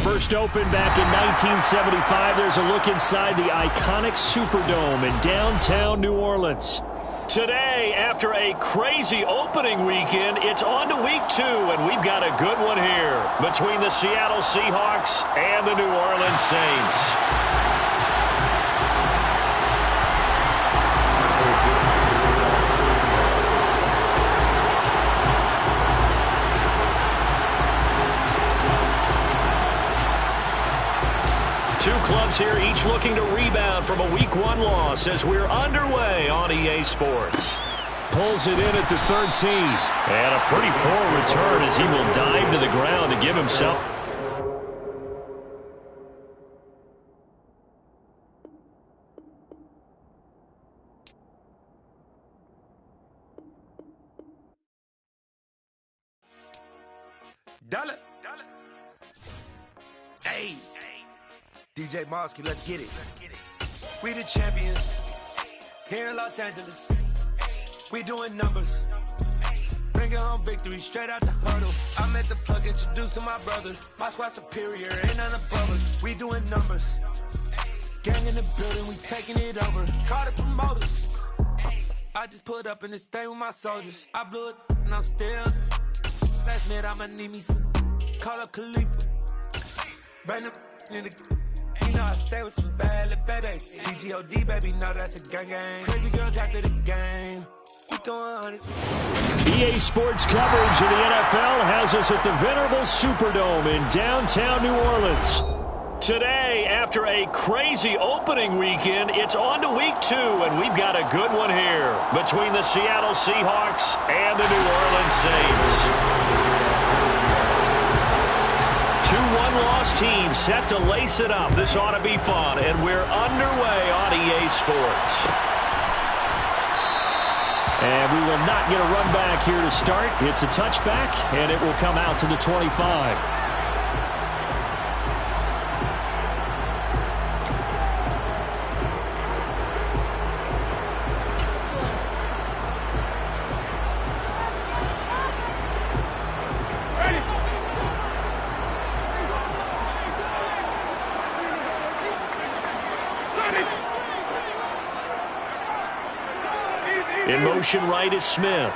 First opened back in 1975, there's a look inside the iconic Superdome in downtown New Orleans. Today, after a crazy opening weekend, it's on to week 2, and we've got a good one here between the Seattle Seahawks and the New Orleans Saints. Two clubs here, each looking to rebound from a Week 1 loss as we're underway on EA Sports. Pulls it in at the 13. And a pretty poor return as he will dive to the ground to give himself. Dollar. Hey. DJ Mosky, let's get it. We the champions here in Los Angeles. We doing numbers. Bringing home victory straight out the huddle. I'm at the plug, introduced to my brother. My squad superior, ain't none above us. We doing numbers. Gang in the building, we taking it over. Call the promoters. I just put up in this thing with my soldiers. I blew it and I'm still. Last minute I'ma need me some. Call up Khalifa. Bring them in the. You know I stay with some bad little babies. CGOD, baby, know that's a gang. Crazy girls after the game. We throwing hundreds. EA Sports coverage of the NFL has us at the venerable Superdome in downtown New Orleans. Today, after a crazy opening weekend, it's on to week 2, and we've got a good one here between the Seattle Seahawks and the New Orleans Saints. Two one-loss teams set to lace it up. This ought to be fun, and we're underway on EA Sports. And we will not get a run back here to start. It's a touchback, and it will come out to the 25. In motion right is Smith.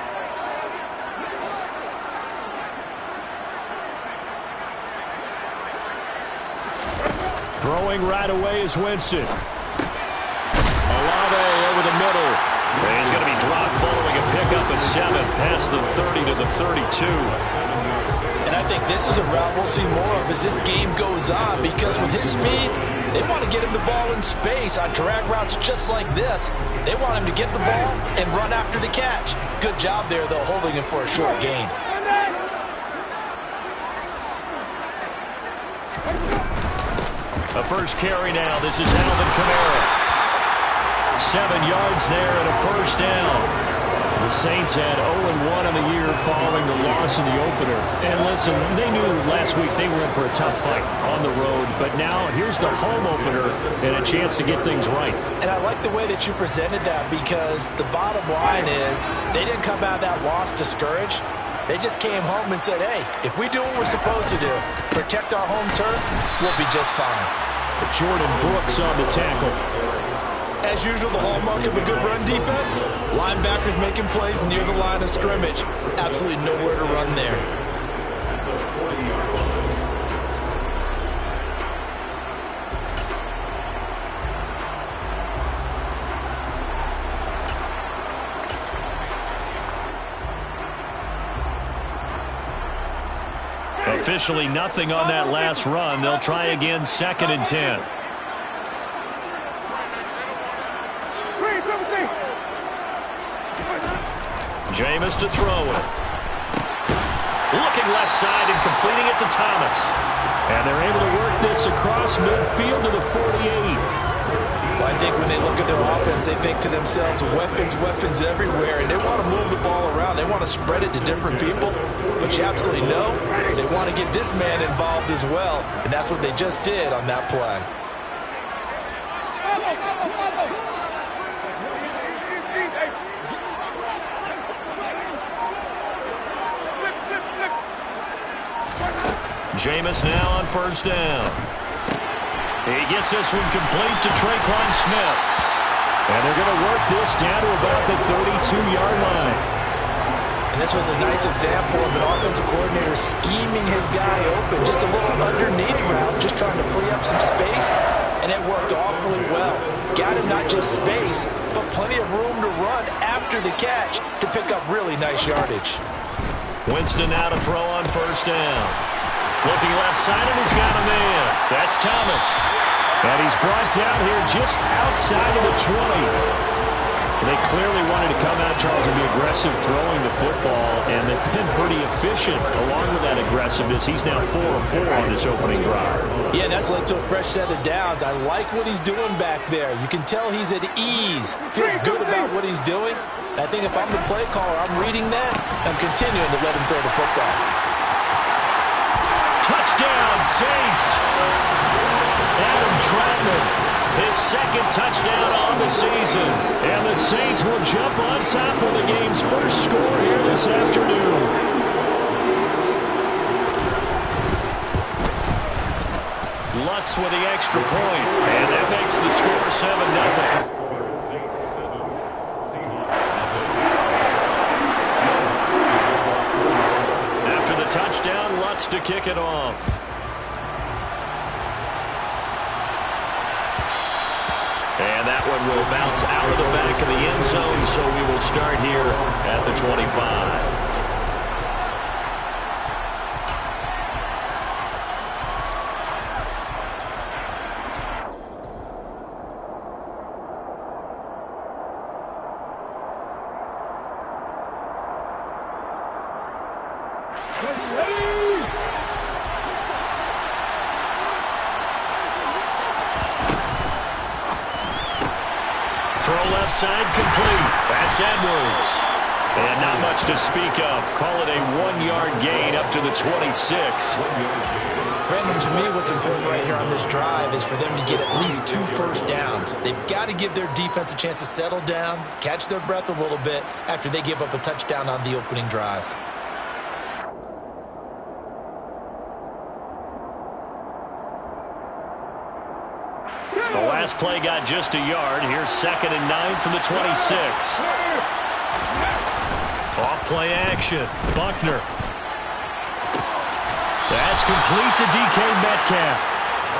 Throwing right away is Winston. Olave over the middle. And he's going to be dropped following a pickup of 7 past the 30 to the 32. And I think this is a route we'll see more of as this game goes on, because with his speed, they want to get him the ball in space on drag routes just like this. They want him to get the ball and run after the catch. Good job there, though, holding him for a short gain. A first carry now. This is Alvin Kamara. 7 yards there and a first down. The Saints had 0-1 on the year following the loss in the opener. And listen, they knew last week they were in for a tough fight on the road. But now here's the home opener and a chance to get things right. And I like the way that you presented that, because the bottom line is they didn't come out of that loss discouraged. They just came home and said, hey, if we do what we're supposed to do, protect our home turf, we'll be just fine. Jordan Brooks on the tackle. As usual, the hallmark of a good run defense, linebackers making plays near the line of scrimmage. Absolutely nowhere to run there. Officially nothing on that last run. They'll try again, 2nd and 10. Jameis to throw it. Looking left side and completing it to Thomas. And they're able to work this across midfield to the 48. Well, I think when they look at their offense, they think to themselves, weapons everywhere, and they want to move the ball around. They want to spread it to different people. But you absolutely know they want to get this man involved as well, and that's what they just did on that play. Jameis now on first down. He gets this one complete to Traquan Smith. And they're going to work this down to about the 32-yard line. And this was a nice example of an offensive coordinator scheming his guy open. Just a little underneath route, just trying to free up some space. And it worked awfully well. Got him not just space, but plenty of room to run after the catch to pick up really nice yardage. Winston now to throw on first down. Looking left side, and he's got a man. That's Thomas. And he's brought down here just outside of the 20. They clearly wanted to come out, Charles, and be aggressive throwing the football, and they've been pretty efficient along with that aggressiveness. He's now 4 of 4 on this opening drive. Yeah, and that's led to a fresh set of downs. I like what he's doing back there. You can tell he's at ease. Feels good about what he's doing. I think if I'm the play caller, I'm reading that. I'm continuing to let him throw the football. Touchdown, Saints! Adam Troutman, his second touchdown on the season. And the Saints will jump on top of the game's first score here this afternoon. Lutz with the extra point, and that makes the score 7-0. After the touchdown, Lutz to kick it off. And that one will bounce out of the back of the end zone, so we will start here at the 25. Throw left side complete. That's Edwards. And not much to speak of. Call it a 1-yard gain up to the 26. Brandon, to me, what's important right here on this drive is for them to get at least 2 first downs. They've got to give their defense a chance to settle down, catch their breath a little bit after they give up a touchdown on the opening drive. The last play got just a yard. Here's 2nd and 9 from the 26. Off play action. Buckner. That's complete to DK Metcalf.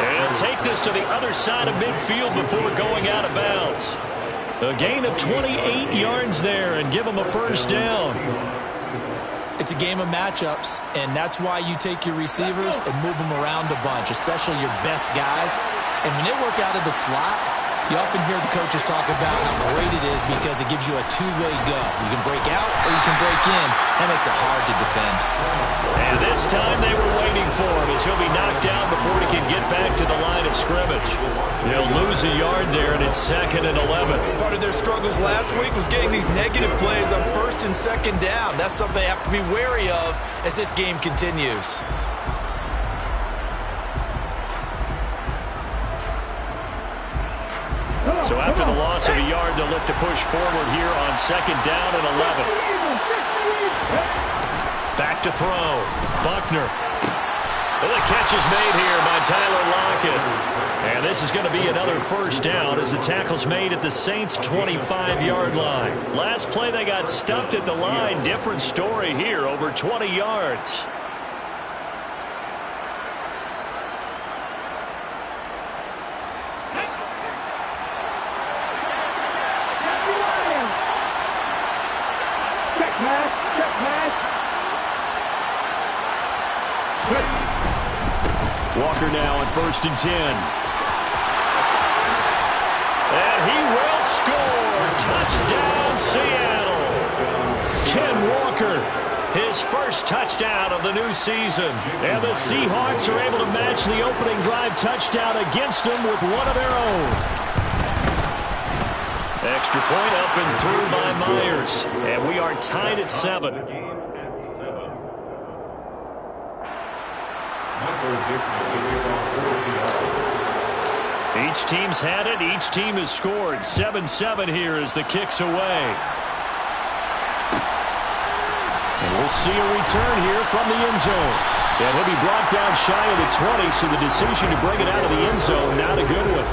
And take this to the other side of midfield before going out of bounds. A gain of 28 yards there and give them a first down. It's a game of matchups, and that's why you take your receivers and move them around a bunch, especially your best guys. And when they work out of the slot, you often hear the coaches talk about how great it is because it gives you a two-way go. You can break out or you can break in. That makes it hard to defend. And this time they were waiting for him as he'll be knocked down before he can get back to the line of scrimmage. They'll lose a yard there, and it's 2nd and 11. Part of their struggles last week was getting these negative plays on 1st and 2nd down. That's something they have to be wary of as this game continues. So after the loss of a yard, they'll look to push forward here on 2nd down and 11. Back to throw. Buckner. And the catch is made here by Tyler Lockett. And this is going to be another first down as the tackle's made at the Saints' 25-yard line. Last play they got stuffed at the line. Different story here, over 20 yards. Walker now on 1st and 10. And he will score. Touchdown, Seattle. Ken Walker, his first touchdown of the new season. And the Seahawks are able to match the opening drive touchdown against them with one of their own. Extra point up and through by Myers. And we are tied at 7. Each team's had it. Each team has scored. 7-7 here as the kick's away. And we'll see a return here from the end zone. And he'll be brought down shy of the 20, so the decision to bring it out of the end zone, not a good one.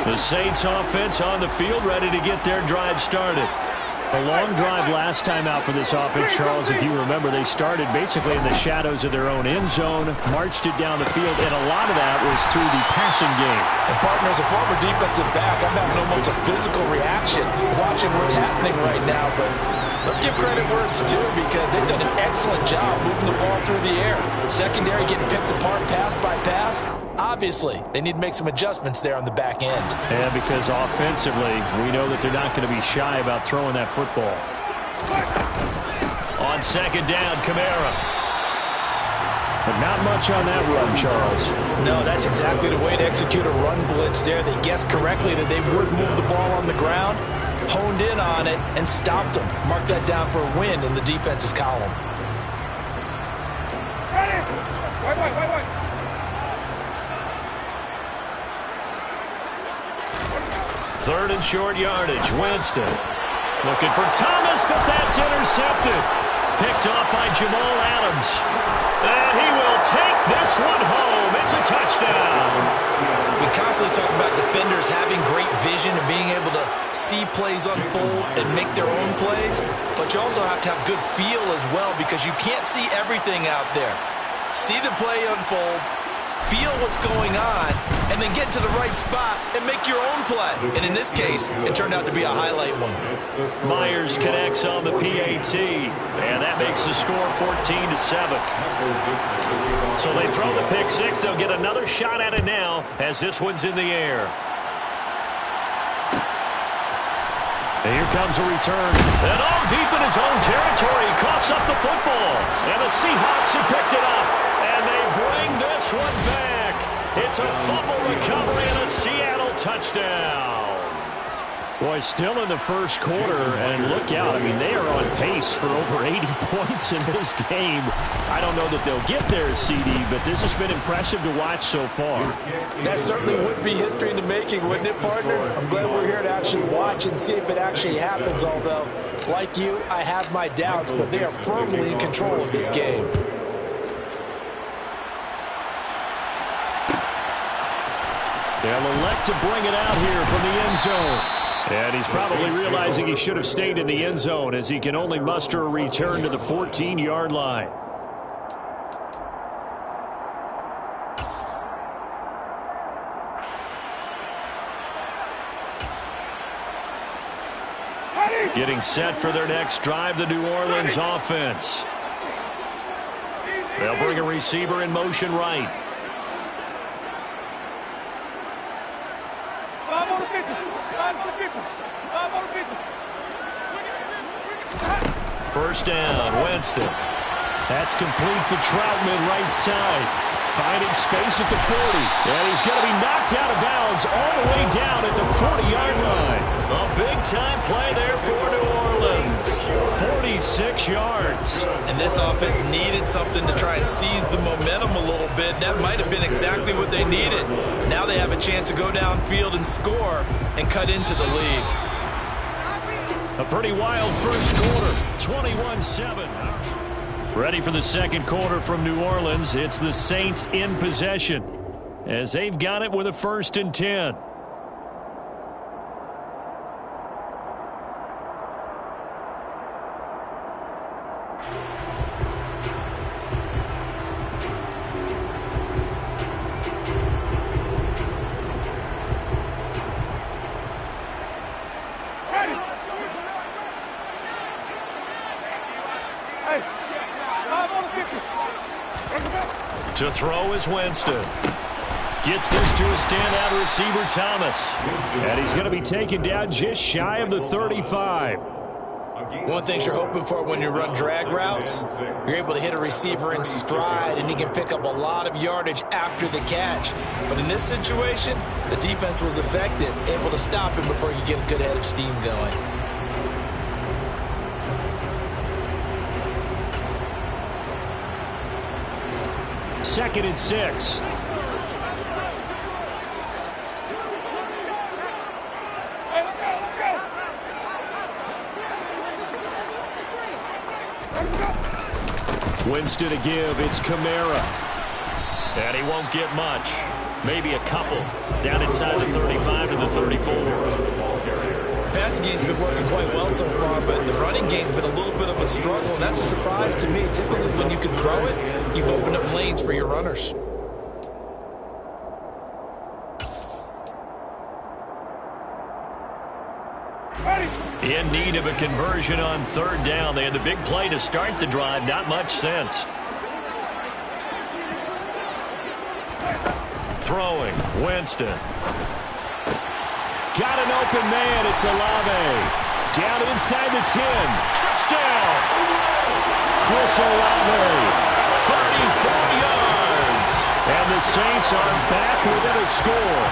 The Saints offense on the field, ready to get their drive started. A long drive last time out for this offense, Charles. If you remember, they started basically in the shadows of their own end zone, marched it down the field, and a lot of that was through the passing game. And partner, as a former defensive back, I'm having almost a physical reaction watching what's happening right now. But let's give credit where it's due, because they've done an excellent job moving the ball through the air. Secondary getting picked apart pass by pass. Obviously, they need to make some adjustments there on the back end. And because offensively, we know that they're not going to be shy about throwing that football. On second down, Kamara. But not much on that run, Charles. No, that's exactly the way to execute a run blitz there. They guessed correctly that they would move the ball on the ground, honed in on it, and stopped them. Mark that down for a win in the defense's column. Wait. Third and short yardage. Winston looking for Thomas, but that's intercepted. Picked off by Jamal Adams. And he will take this one home. It's a touchdown. We constantly talk about defenders having great vision and being able to see plays unfold and make their own plays. But you also have to have good feel as well, because you can't see everything out there. See the play unfold, feel what's going on, and then get to the right spot and make your own play. And in this case, it turned out to be a highlight one. Myers connects on the PAT, and that makes the score 14-7. So they throw the pick six. They'll get another shot at it now as this one's in the air. And here comes a return. And all deep in his own territory, coughs up the football. And the Seahawks have picked it up. And they bring this one back. It's a fumble recovery and a Seattle touchdown. Boy, still in the first quarter, and look out. I mean, they are on pace for over 80 points in this game. I don't know that they'll get there, CD, but this has been impressive to watch so far. That certainly would be history in the making, wouldn't it, partner? I'm glad we're here to actually watch and see if it actually happens, although, like you, I have my doubts, but they are firmly in control of this game. They'll elect to bring it out here from the end zone. And he's probably realizing he should have stayed in the end zone, as he can only muster a return to the 14-yard line. Getting set for their next drive, the New Orleans offense. They'll bring a receiver in motion right. First down, Winston. That's complete to Troutman, right side. Finding space at the 40. And he's going to be knocked out of bounds all the way down at the 40-yard line. A big-time play there for New Orleans. 46 yards. And this offense needed something to try and seize the momentum a little bit. That might have been exactly what they needed. Now they have a chance to go downfield and score and cut into the lead. A pretty wild first quarter, 21-7. Ready for the second quarter from New Orleans. It's the Saints in possession as they've got it with a 1st and 10. To throw is Winston. Gets this to a standout receiver, Thomas. And he's going to be taken down just shy of the 35. One thing you're hoping for when you run drag routes, you're able to hit a receiver in stride, and he can pick up a lot of yardage after the catch. But in this situation, the defense was effective, able to stop him before you get a good head of steam going. Second and 6. Winston to give. It's Kamara. And he won't get much. Maybe a couple. Down inside the 35 to the 34. The passing game's been working quite well so far, but the running game's been a little bit of a struggle, and that's a surprise to me. Typically, when you can throw it, you've opened up lanes for your runners. In need of a conversion on third down. They had the big play to start the drive. Not much sense. Throwing. Winston. Got an open man. It's Olave. Down inside the 10. Touchdown. Chris Olave. 34 yards. And the Saints are back within a score.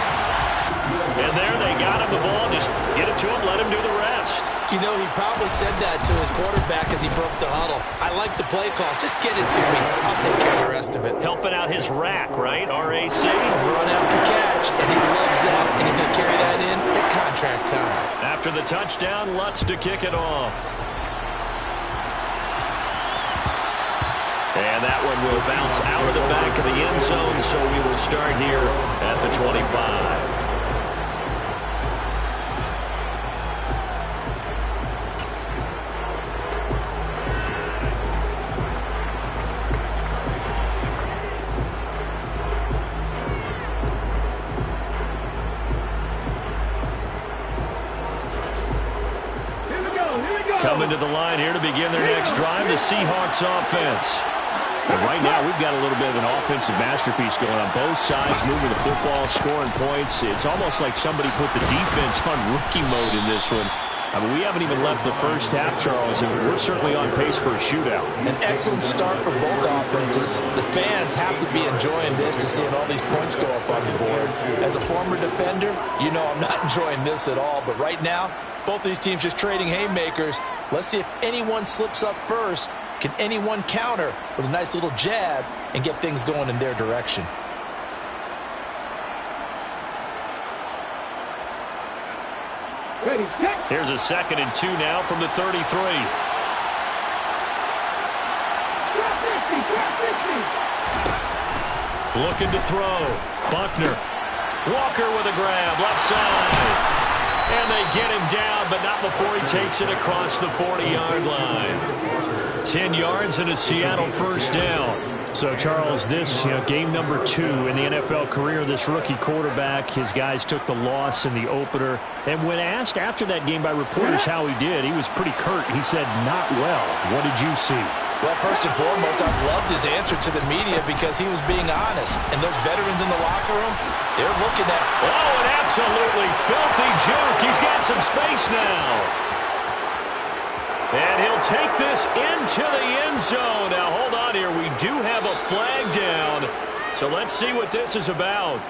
And there they got him the ball. Just get it to him, let him do the rest. You know, he probably said that to his quarterback as he broke the huddle. I like the play call. Just get it to me. I'll take care of the rest of it. Helping out his rack, right? RAC. Run after catch, and he loves that. And he's going to carry that in at contract time. After the touchdown, Lutz to kick it off. And that one will bounce out of the back of the end zone, so we will start here at the 25. Coming to the line here to begin their next drive, the Seahawks offense. And right now, we've got a little bit of an offensive masterpiece going on both sides, moving the football, scoring points. It's almost like somebody put the defense on rookie mode in this one. I mean, we haven't even left the first half, Charles, and we're certainly on pace for a shootout. An excellent start for both offenses. The fans have to be enjoying this to seeing all these points go up on the board. As a former defender, you know I'm not enjoying this at all. But right now, both these teams just trading haymakers. Let's see if anyone slips up first. Can anyone counter with a nice little jab and get things going in their direction? Ready, set. Here's a 2nd and 2 now from the 33. Looking to throw. Buckner. Walker with a grab, left side. And they get him down, but not before he takes it across the 40-yard line. 10 yards and a Seattle first down. So, Charles, this game number 2 in the NFL career, this rookie quarterback, his guys took the loss in the opener. And when asked after that game by reporters how he did, he was pretty curt. He said, not well. What did you see? Well, first and foremost, I loved his answer to the media because he was being honest. And those veterans in the locker room, they're looking at... Oh, an absolutely filthy juke. He's got some space now. And he'll take this into the end zone. Now, hold on here. We do have a flag down. So let's see what this is about.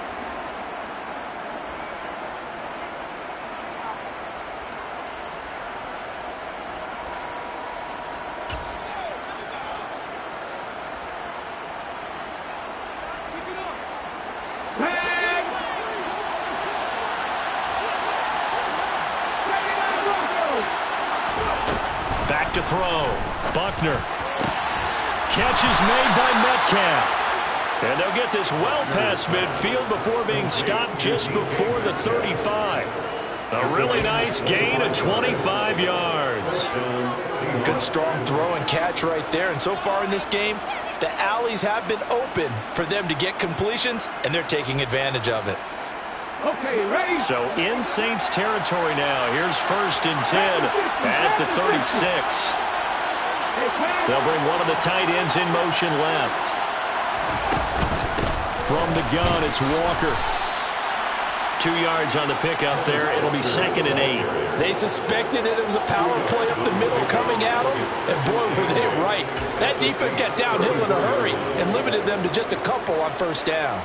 Back to throw. Buckner. Catch is made by Metcalf. And they'll get this well past midfield before being stopped just before the 35. A really nice gain of 25 yards. Good strong throw and catch right there. And so far in this game, the alleys have been open for them to get completions, and they're taking advantage of it. Okay, ready? So in Saints territory now. Here's 1st and 10 at the 36. They'll bring one of the tight ends in motion left. From the gun, it's Walker. 2 yards on the pickup there. It'll be 2nd and 8. They suspected that it was a power play up the middle coming at them, and boy, were they right. That defense got downhill in a hurry and limited them to just a couple on first down.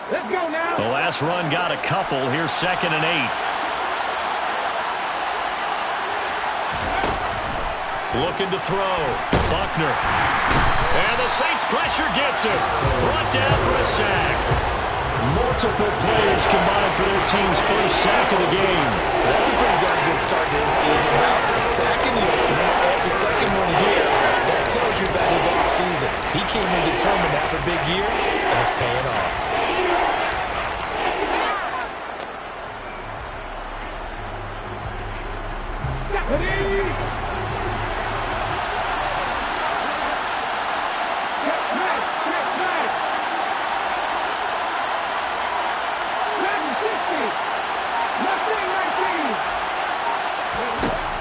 Let's go now. The last run got a couple. Here's 2nd and 8. Looking to throw. Buckner. And the Saints pressure gets him. Brought down for a sack. Multiple players combined for their team's first sack of the game. That's a pretty darn good start to this season. A sack in the opener, adds a second one here. That tells you about his offseason. He came in determined to have a big year, and it's paying off.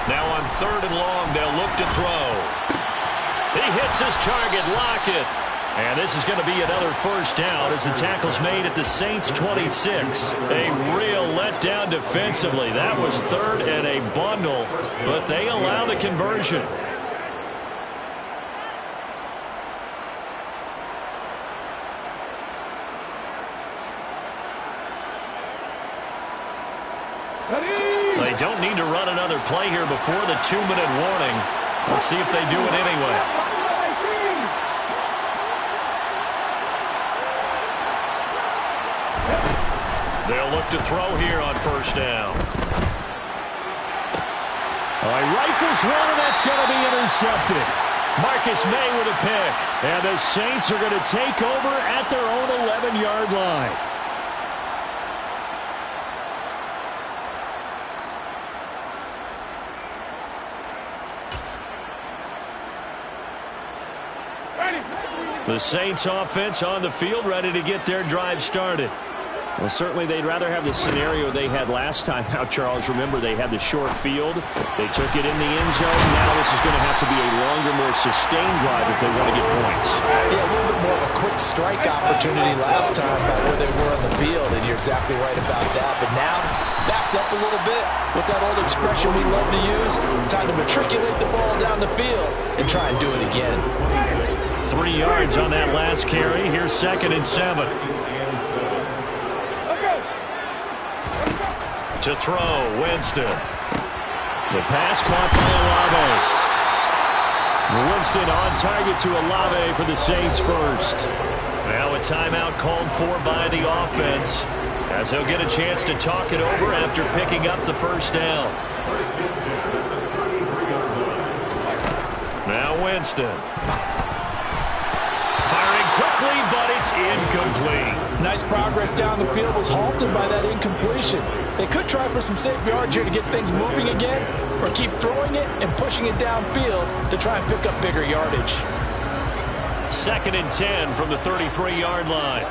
Now on 3rd and long, they'll look to throw. He hits his target, Lockett. And this is going to be another first down as the tackle's made at the Saints' 26. A real letdown defensively. That was 3rd and a bundle, but they allow the conversion. They don't need to run another play here before the 2-minute warning. Let's see if they do it anyway. They'll look to throw here on first down. He rifles one, and that's going to be intercepted. Marcus May with a pick. And the Saints are going to take over at their own 11-yard line. The Saints offense on the field, ready to get their drive started. Well, certainly they'd rather have the scenario they had last time out, Charles. Remember, they had the short field. They took it in the end zone. Now this is going to have to be a longer, more sustained drive if they want to get points. Yeah, a little bit more of a quick strike opportunity last time by where they were on the field, and you're exactly right about that. But now, backed up a little bit. What's that old expression we love to use? Time to matriculate the ball down the field and try and do it again. 3 yards on that last carry. Here's 2nd and 7. To throw, Winston. The pass caught by Olave. Winston on target to Olave for the Saints first. Now a timeout called for by the offense, as they'll get a chance to talk it over after picking up the first down. Now Winston. Firing quickly, but it's incomplete. Nice progress down the field was halted by that incompletion. They could try for some safe yards here to get things moving again, or keep throwing it and pushing it downfield to try and pick up bigger yardage. 2nd and 10 from the 33-yard line.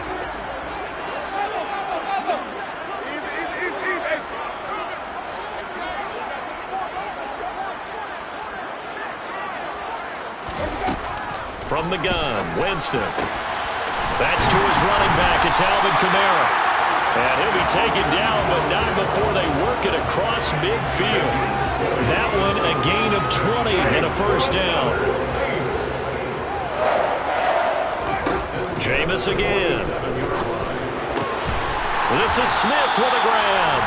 From the gun, Winston. That's to his running back. It's Alvin Kamara. And he'll be taken down, but not before they work it across midfield. That one a gain of 20 and a first down. Jameis again. This is Smith with a grab.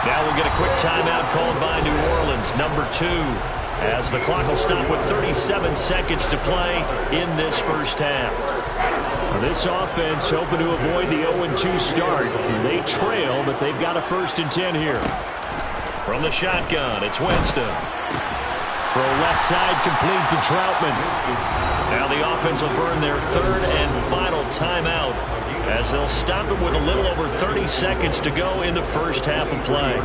Now we'll get a quick timeout called by New Orleans, number 2. As the clock will stop with 37 seconds to play in this first half. This offense hoping to avoid the 0-2 start. They trail, but they've got a 1st and 10 here. From the shotgun, it's Winston. Throw left side complete to Troutman. Now the offense will burn their 3rd and final timeout, as they'll stop it with a little over 30 seconds to go in the first half of play.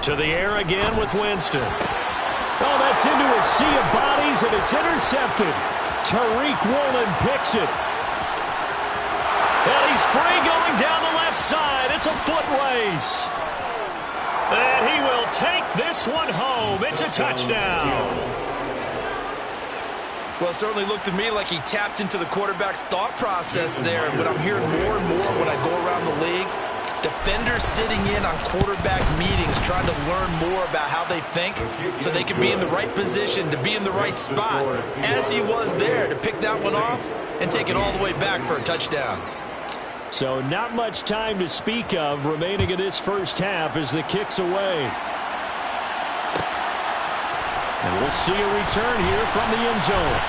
To the air again with Winston. Oh, that's into a sea of bodies, and it's intercepted. Tariq Woolen picks it. And he's free going down the left side. It's a foot race. And he will take this one home. It's a touchdown. Well, it certainly looked to me like he tapped into the quarterback's thought process there. And what I'm hearing more and more when I go around the league, defenders sitting in on quarterback meetings trying to learn more about how they think so they can be in the right position, to be in the right spot, as he was there to pick that one off and take it all the way back for a touchdown. So not much time to speak of remaining in this first half as the kick's away. And we'll see a return here from the end zone.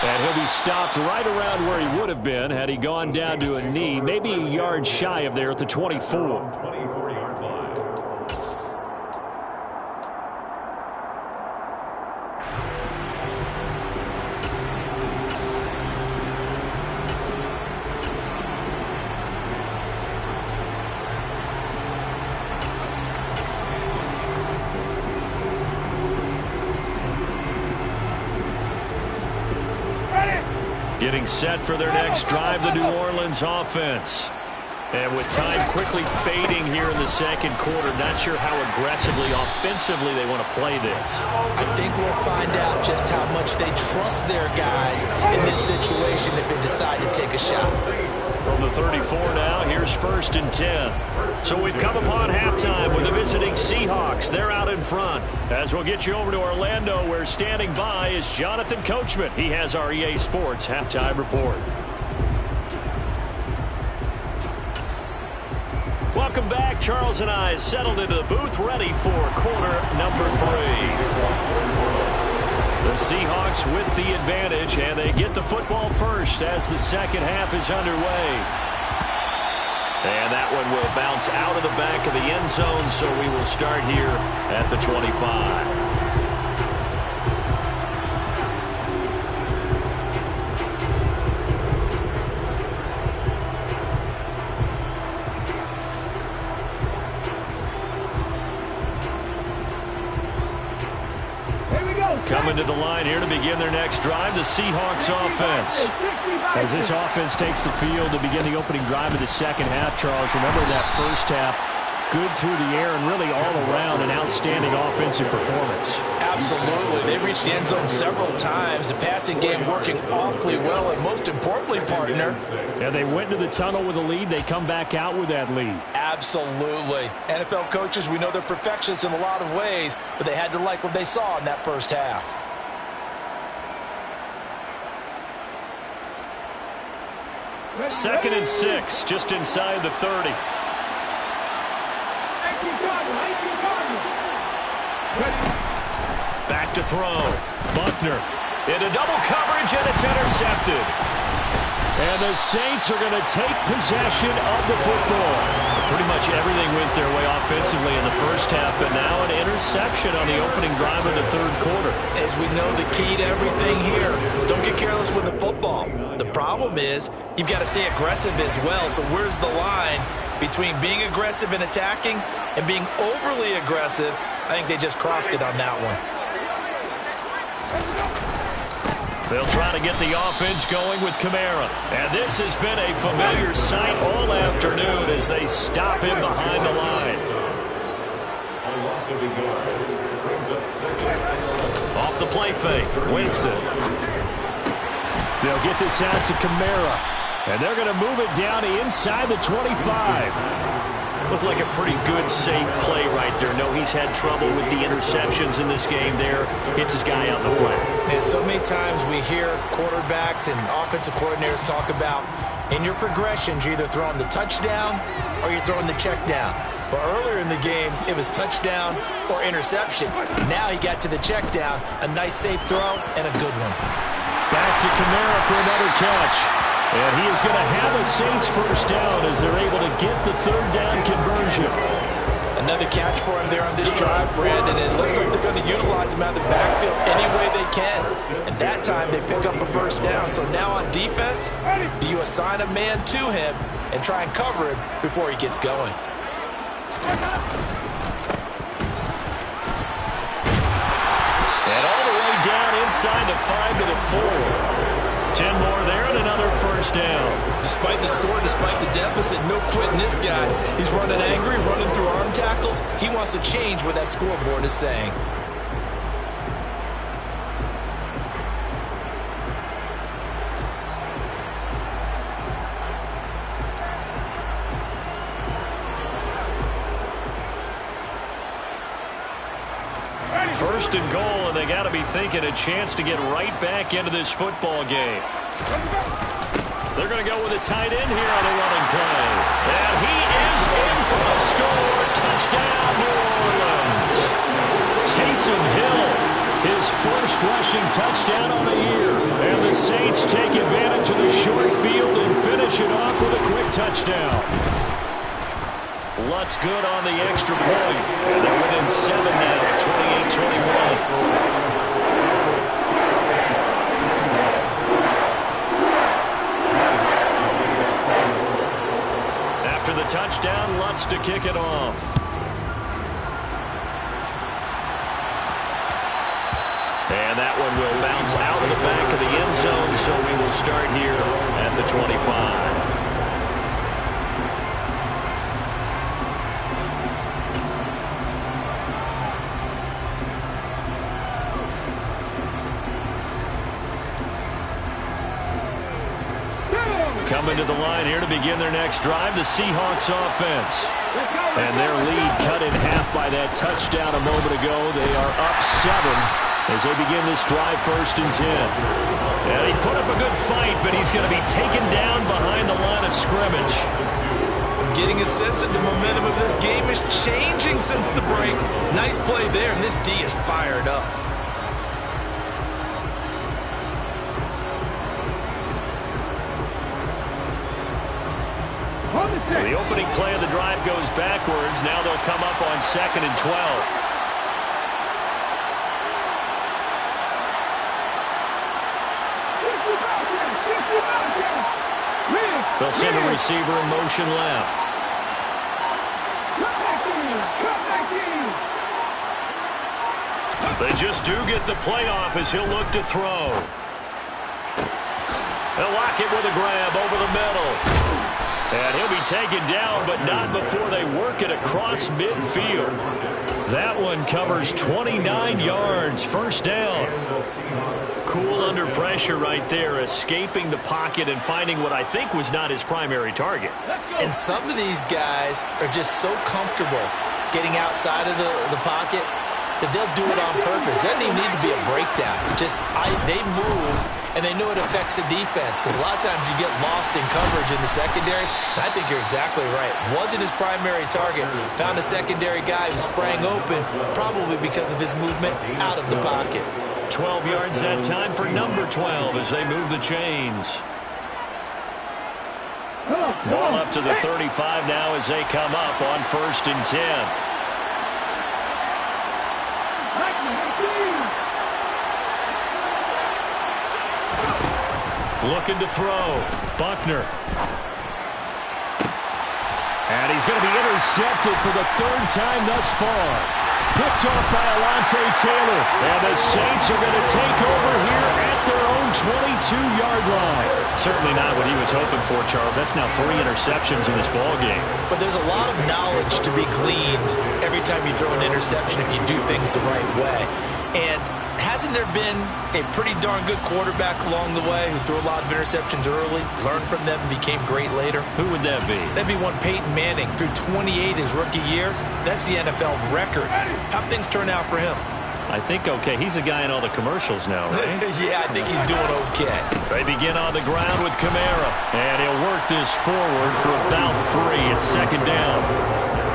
And he'll be stopped right around where he would have been had he gone down to a knee, maybe a yard shy of there at the 24. Getting set for their next drive, the New Orleans offense. And with time quickly fading here in the second quarter, not sure how aggressively, offensively they want to play this. I think we'll find out just how much they trust their guys in this situation if they decide to take a shot. From the 34 now, here's 1st and 10. So we've come upon halftime with the visiting Seahawks. They're out in front. As we'll get you over to Orlando, where standing by is Jonathan Coachman. He has our EA Sports halftime report. Welcome back. Charles and I settled into the booth, ready for quarter number 3. The Seahawks with the advantage, and they get the football first as the second half is underway. And that one will bounce out of the back of the end zone, so we will start here at the 25. Coming to the line here to begin their next drive, the Seahawks offense. As this offense takes the field to begin the opening drive of the second half, Charles, remember that first half, good through the air and really all around an outstanding offensive performance. Absolutely. They reached the end zone several times. The passing game working awfully well, and most importantly, partner. Yeah, they went to the tunnel with a lead. They come back out with that lead. Absolutely. NFL coaches, we know they're perfectionists in a lot of ways, but they had to like what they saw in that first half. Second and 6, just inside the 30. Back to throw. Buckner into double coverage, and it's intercepted. And the Saints are going to take possession of the football. Pretty much everything went their way offensively in the first half, but now an interception on the opening drive of the third quarter. As we know, the key to everything here, don't get careless with the football. The problem is you've got to stay aggressive as well. So where's the line between being aggressive and attacking and being overly aggressive? I think they just crossed it on that one. They'll try to get the offense going with Kamara. And this has been a familiar sight all afternoon as they stop him behind the line. Off the play fake, Winston. They'll get this out to Kamara. And they're going to move it down inside the 25. Looked like a pretty good, safe play right there. No, he's had trouble with the interceptions in this game there. Hits his guy out the flat. And so many times we hear quarterbacks and offensive coordinators talk about in your progressions, you're either throwing the touchdown or you're throwing the check down. But earlier in the game, it was touchdown or interception. Now he got to the check down, a nice safe throw, and a good one. Back to Kamara for another catch. And he is going to have a Saints first down as they're able to get the third down conversion. Another catch for him there on this drive, Brandon. And it looks like they're going to utilize him out of the backfield any way they can. And that time they pick up a first down. So now on defense, do you assign a man to him and try and cover him before he gets going? And all the way down inside the 5 to the 4. 10 more there and another first down. Despite the score, despite the deficit, no quitting this guy. He's running angry, running through arm tackles. He wants to change what that scoreboard is saying. First and goal, and they got to be thinking a chance to get right back into this football game. They're going to go with a tight end here on the running play. And he is in for the score. Touchdown, New Orleans. Taysom Hill, his first rushing touchdown on the year. And the Saints take advantage of the short field and finish it off with a quick touchdown. Lutz good on the extra point. And they're within 7 now, 28-21. After the touchdown, Lutz to kick it off. And that one will bounce out of the back of the end zone, so we will start here at the 25. Coming to the line here to begin their next drive, the Seahawks offense. And their lead cut in half by that touchdown a moment ago. They are up 7 as they begin this drive, 1st and 10. And he put up a good fight, but he's going to be taken down behind the line of scrimmage. I'm getting a sense that the momentum of this game is changing since the break. Nice play there, and this D is fired up. The opening play of the drive goes backwards. Now they'll come up on 2nd and 12. They'll send a receiver in motion left. They just do get the playoff as he'll look to throw. They'll lock it with a grab over the middle. And he'll be taken down, but not before they work it across midfield. That one covers 29 yards, 1st down. Cool under pressure right there, escaping the pocket and finding what I think was not his primary target. And some of these guys are just so comfortable getting outside of the pocket that they'll do it on purpose. It doesn't even need to be a breakdown. They move, and they know it affects the defense, because a lot of times you get lost in coverage in the secondary, and I think you're exactly right. Wasn't his primary target. Found a secondary guy who sprang open, probably because of his movement out of the pocket. 12 yards that time for number 12 as they move the chains. Ball up to the 35 now as they come up on 1st and 10. Looking to throw. Buckner. And he's going to be intercepted for the 3rd time thus far. Picked off by Alontae Taylor. And the Saints are going to take over here at their own 22-yard line. Certainly not what he was hoping for, Charles. That's now 3 interceptions in this ballgame. But there's a lot of knowledge to be gleaned every time you throw an interception if you do things the right way. And hasn't there been a pretty darn good quarterback along the way who threw a lot of interceptions early, learned from them, and became great later? Who would that be? That'd be one Peyton Manning. Threw 28 his rookie year. That's the NFL record. How'd things turn out for him? I think okay. He's a guy in all the commercials now, right? Yeah, I think he's doing okay. They begin on the ground with Kamara. And he'll work this forward for about 3 at 2nd down.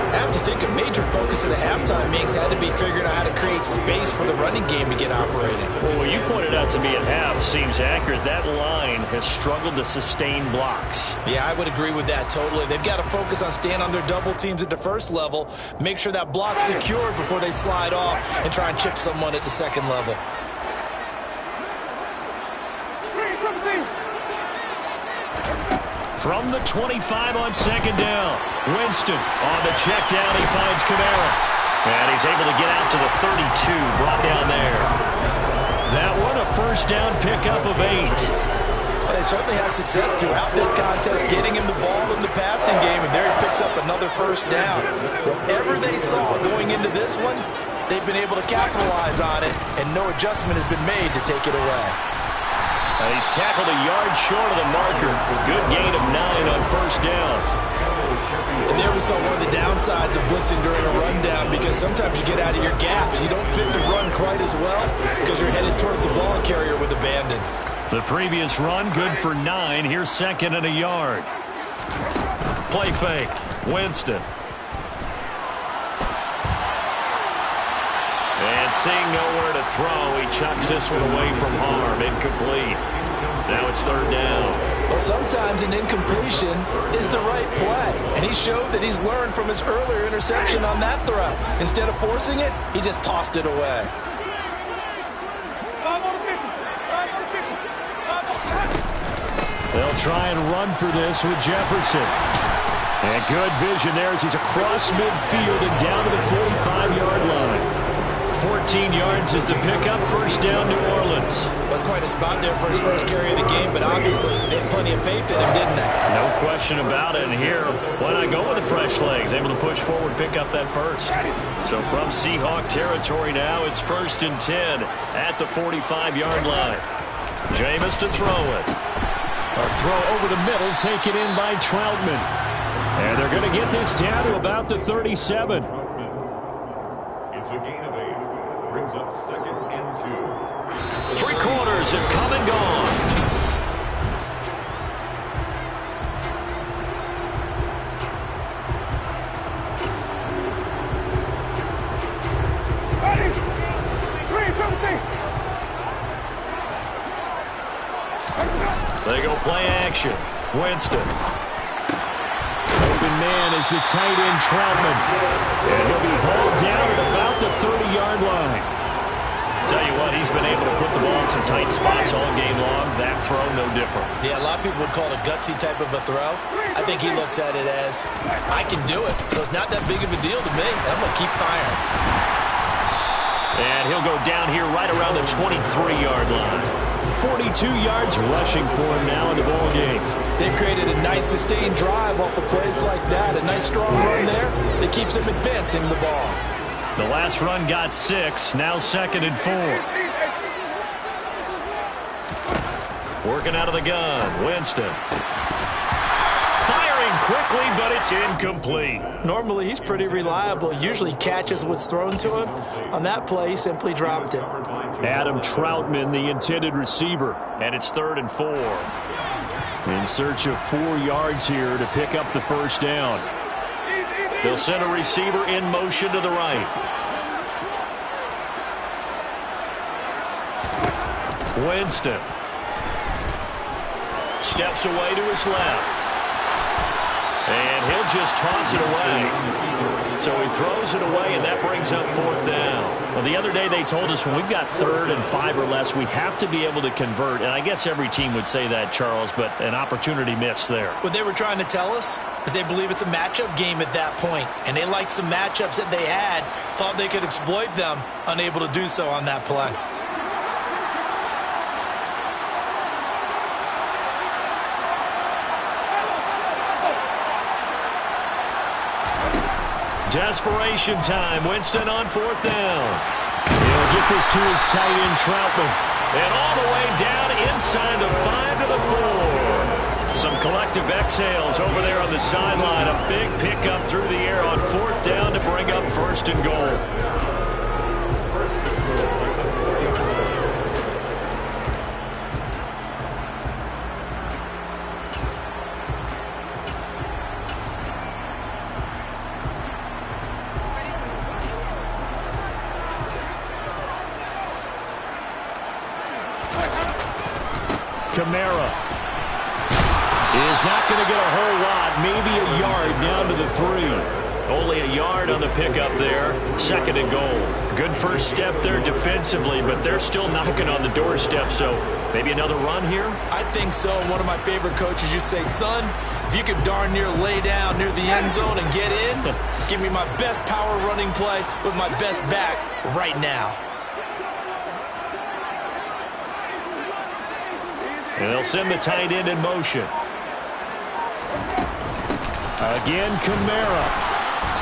I have to think a major focus of the halftime meetings had to be figuring out how to create space for the running game to get operating. Well, what you pointed out to me at half seems accurate. That line has struggled to sustain blocks. Yeah, I would agree with that totally. They've got to focus on staying on their double teams at the 1st level, make sure that block's secured before they slide off and try and chip someone at the 2nd level. From the 25 on 2nd down. Winston on the check down. He finds Kamara. And he's able to get out to the 32. Brought down there. That one a 1st down pickup of 8. Well, they certainly had success throughout this contest getting him the ball in the passing game. And there he picks up another 1st down. Whatever they saw going into this one, they've been able to capitalize on it. And no adjustment has been made to take it away. He's tackled a yard short of the marker. Good gain of 9 on 1st down. And there we saw one of the downsides of blitzing during a rundown, because sometimes you get out of your gaps. You don't fit the run quite as well because you're headed towards the ball carrier with abandon. The previous run, good for 9. Here's 2nd and a yard. Play fake. Winston. And seeing nowhere to throw, he chucks this one away from harm. Incomplete. Now it's 3rd down. Well, sometimes an incompletion is the right play, and he showed that he's learned from his earlier interception on that throw. Instead of forcing it, he just tossed it away. They'll try and run for this with Jefferson. And good vision there as he's across midfield and down to the 45-yard line. 14 yards is the pickup. 1st down, New Orleans. Was quite a spot there for his first carry of the game, but obviously they had plenty of faith in him, didn't they? No question about it. And here, why not go with the fresh legs? Able to push forward, pick up that first. So from Seahawk territory now, it's 1st and 10 at the 45-yard line. Jameis to throw it. A throw over the middle, taken in by Troutman. And they're going to get this down to about the 37. It's a gain of 8. Brings up 2nd and 2. 3 quarters have come and gone. They go play action. Winston. Open man is the tight end Troutman. And he'll be hauled down at about the 30-yard line. Tell you what, he's been able to put the ball in some tight spots all game long. That throw, no different. Yeah, a lot of people would call it a gutsy type of a throw. I think he looks at it as, I can do it, so it's not that big of a deal to me. I'm going to keep firing. And he'll go down here right around the 23-yard line. 42 yards rushing for him now in the ball game. They've created a nice sustained drive off of plays like that. A nice strong run there that keeps them advancing the ball. The last run got 6. Now 2nd and 4. Working out of the gun. Winston. Firing quickly, but it's incomplete. Normally, he's pretty reliable. Usually catches what's thrown to him. On that play, he simply dropped it. Adam Troutman, the intended receiver. And it's 3rd and 4. In search of 4 yards here to pick up the 1st down. They'll send a receiver in motion to the right. Winston. Steps away to his left. And he'll just toss it away. So he throws it away, and that brings up 4th down. Well, the other day they told us when we've got 3rd and 5 or less, we have to be able to convert. And I guess every team would say that, Charles, but an opportunity missed there. What they were trying to tell us is they believe it's a matchup game at that point. And they liked some matchups that they had, thought they could exploit them, unable to do so on that play. Desperation time. Winston on 4th down. He'll get this to his tight end, Troutman. And all the way down inside the 5 to the 4. Some collective exhales over there on the sideline. A big pickup through the air on 4th down to bring up 1st and goal. Kamara is not going to get a whole lot, maybe a yard down to the 3. Only a yard on the pickup there. 2nd and goal. Good first step there defensively, but they're still knocking on the doorstep, so maybe another run here? I think so. One of my favorite coaches used to say, son, if you could darn near lay down near the end zone and get in, give me my best power running play with my best back right now. And they'll send the tight end in motion. Again, Kamara.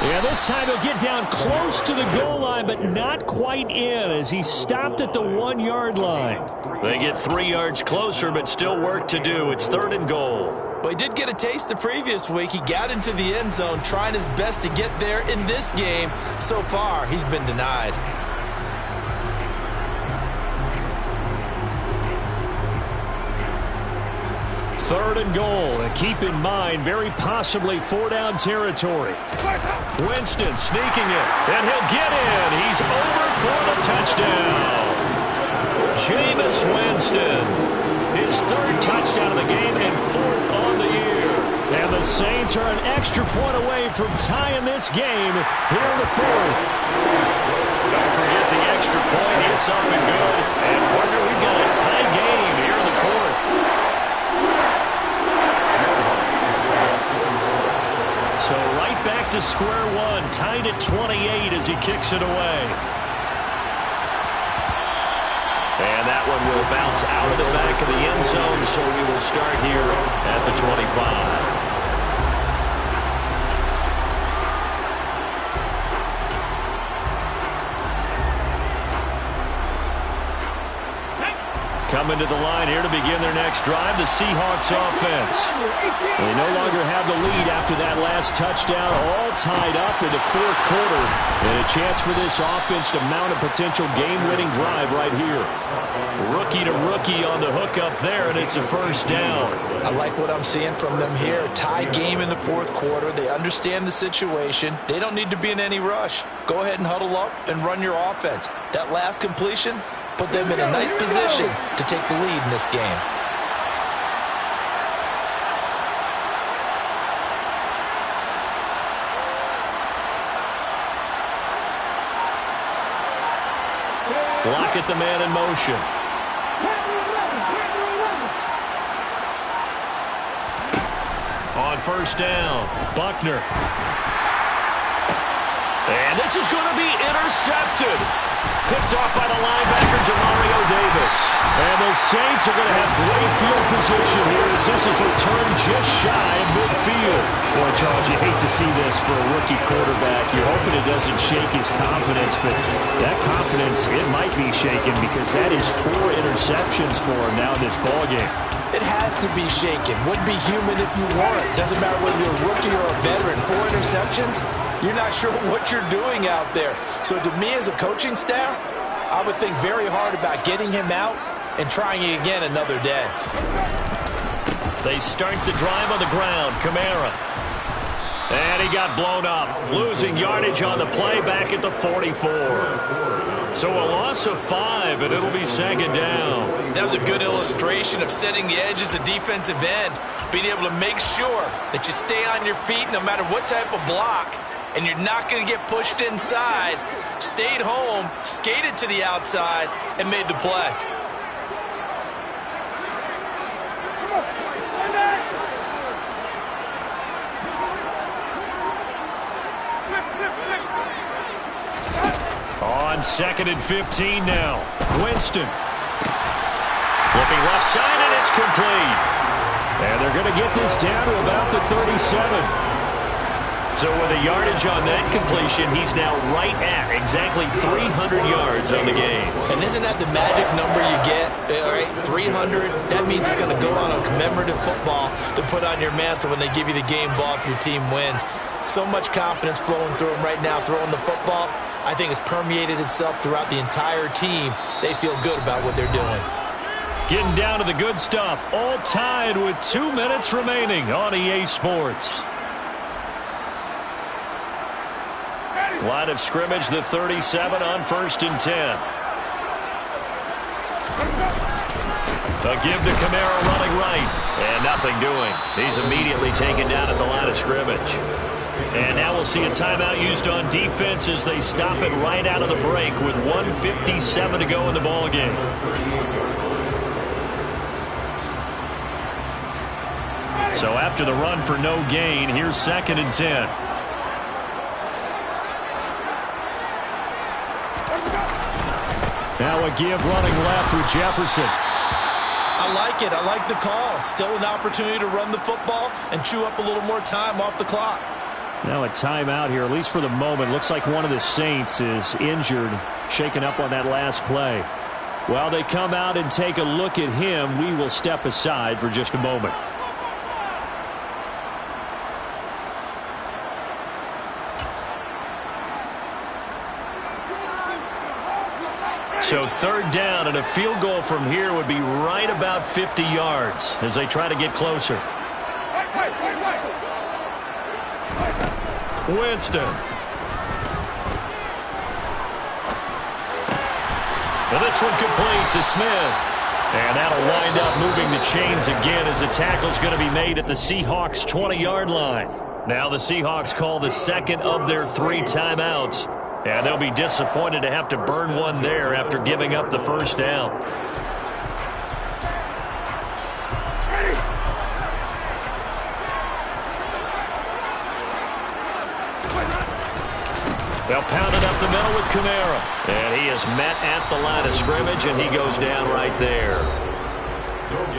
And this time he'll get down close to the goal line, but not quite in as he stopped at the 1-yard line. They get 3 yards closer, but still work to do. It's 3rd and goal. Well, he did get a taste the previous week. He got into the end zone trying his best to get there in this game. So far, he's been denied. Third and goal. And keep in mind, very possibly 4-down territory. Winston sneaking it, and he'll get in. He's over for the touchdown. Jameis Winston, his third touchdown of the game and fourth on the year. And the Saints are an extra point away from tying this game here in the fourth. Don't forget the extra point. It's up and good. And, partner, we've got a tie game here in the fourth. So right back to square one, tied at 28 as he kicks it away. And that one will bounce out of the back of the end zone, so we will start here at the 25. Coming to the line here to begin their next drive, the Seahawks offense. They no longer have the lead after that last touchdown, all tied up in the fourth quarter. And a chance for this offense to mount a potential game-winning drive right here. Rookie to rookie on the hook up there, and it's a first down. I like what I'm seeing from them here. Tie game in the fourth quarter. They understand the situation. They don't need to be in any rush. Go ahead and huddle up and run your offense. That last completion put them in a nice position to take the lead in this game. Lockett the man in motion. On first down, Buckner. And this is going to be intercepted. Picked off by the linebacker, Demario Davis. And the Saints are going to have great field position here as this is returned just shy of midfield. Boy, Charles, you hate to see this for a rookie quarterback. You're hoping it doesn't shake his confidence, but that confidence, it might be shaken because that is 4 interceptions for him now in this ballgame. It has to be shaken. Wouldn't be human if you weren't. Doesn't matter whether you're a rookie or a veteran. 4 interceptions, you're not sure what you're doing out there. So to me as a coaching staff, I would think very hard about getting him out and trying it again another day. They start the drive on the ground. Kamara. And he got blown up. Losing yardage on the play back at the 44. So a loss of 5, and it'll be second down. That was a good illustration of setting the edge as a defensive end, being able to make sure that you stay on your feet no matter what type of block, and you're not going to get pushed inside. Stayed home, skated to the outside, and made the play. On second and 15 now. Winston. Looking left side, and it's complete. And they're going to get this down to about the 37. So with a yardage on that completion, he's now right at exactly 300 yards on the game. And isn't that the magic number you get? All right, 300. That means it's going to go on a commemorative football to put on your mantle when they give you the game ball if your team wins. So much confidence flowing through him right now, throwing the football. I think it's permeated itself throughout the entire team. They feel good about what they're doing. Getting down to the good stuff. All tied with 2 minutes remaining on EA Sports. Line of scrimmage, the 37 on first and 10. A give to Kamara running right. And nothing doing. He's immediately taken down at the line of scrimmage. And now we'll see a timeout used on defense as they stop it right out of the break with 1:57 to go in the ballgame. So after the run for no gain, here's second and 10. Now a give running left with Jefferson. I like it. I like the call. Still an opportunity to run the football and chew up a little more time off the clock. Now a timeout here, at least for the moment. Looks like one of the Saints is injured, shaken up on that last play. While they come out and take a look at him, we will step aside for just a moment. So third down, and a field goal from here would be right about 50 yards as they try to get closer. Winston. And this one complete to Smith. And that'll wind up moving the chains again as the tackle's going to be made at the Seahawks' 20-yard line. Now the Seahawks call the second of their 3 timeouts. And they'll be disappointed to have to burn one there after giving up the first down. They'll pound it up the middle with Kamara. And he is met at the line of scrimmage, and he goes down right there.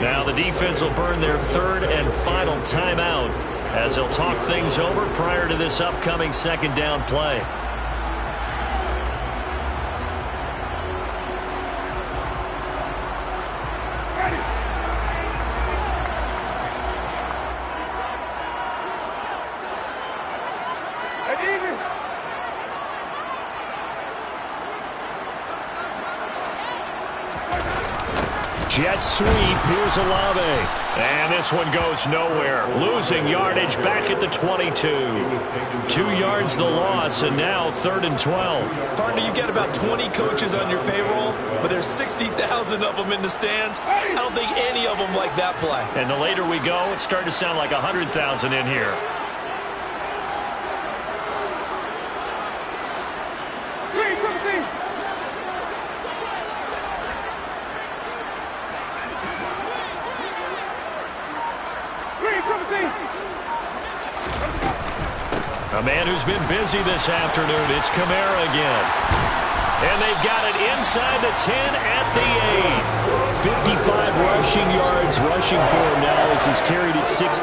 Now the defense will burn their third and final timeout as they'll talk things over prior to this upcoming second down play. Jet sweep. Here's Olave. And this one goes nowhere. Losing yardage back at the 22. 2 yards the loss, and now 3rd and 12. Partner, you get about 20 coaches on your payroll, but there's 60,000 of them in the stands. I don't think any of them like that play. And the later we go, it's starting to sound like 100,000 in here. A man who's been busy this afternoon, it's Kamara again. And they've got it inside the 10 at the 8. 55 rushing yards rushing for him now as he's carried it 16.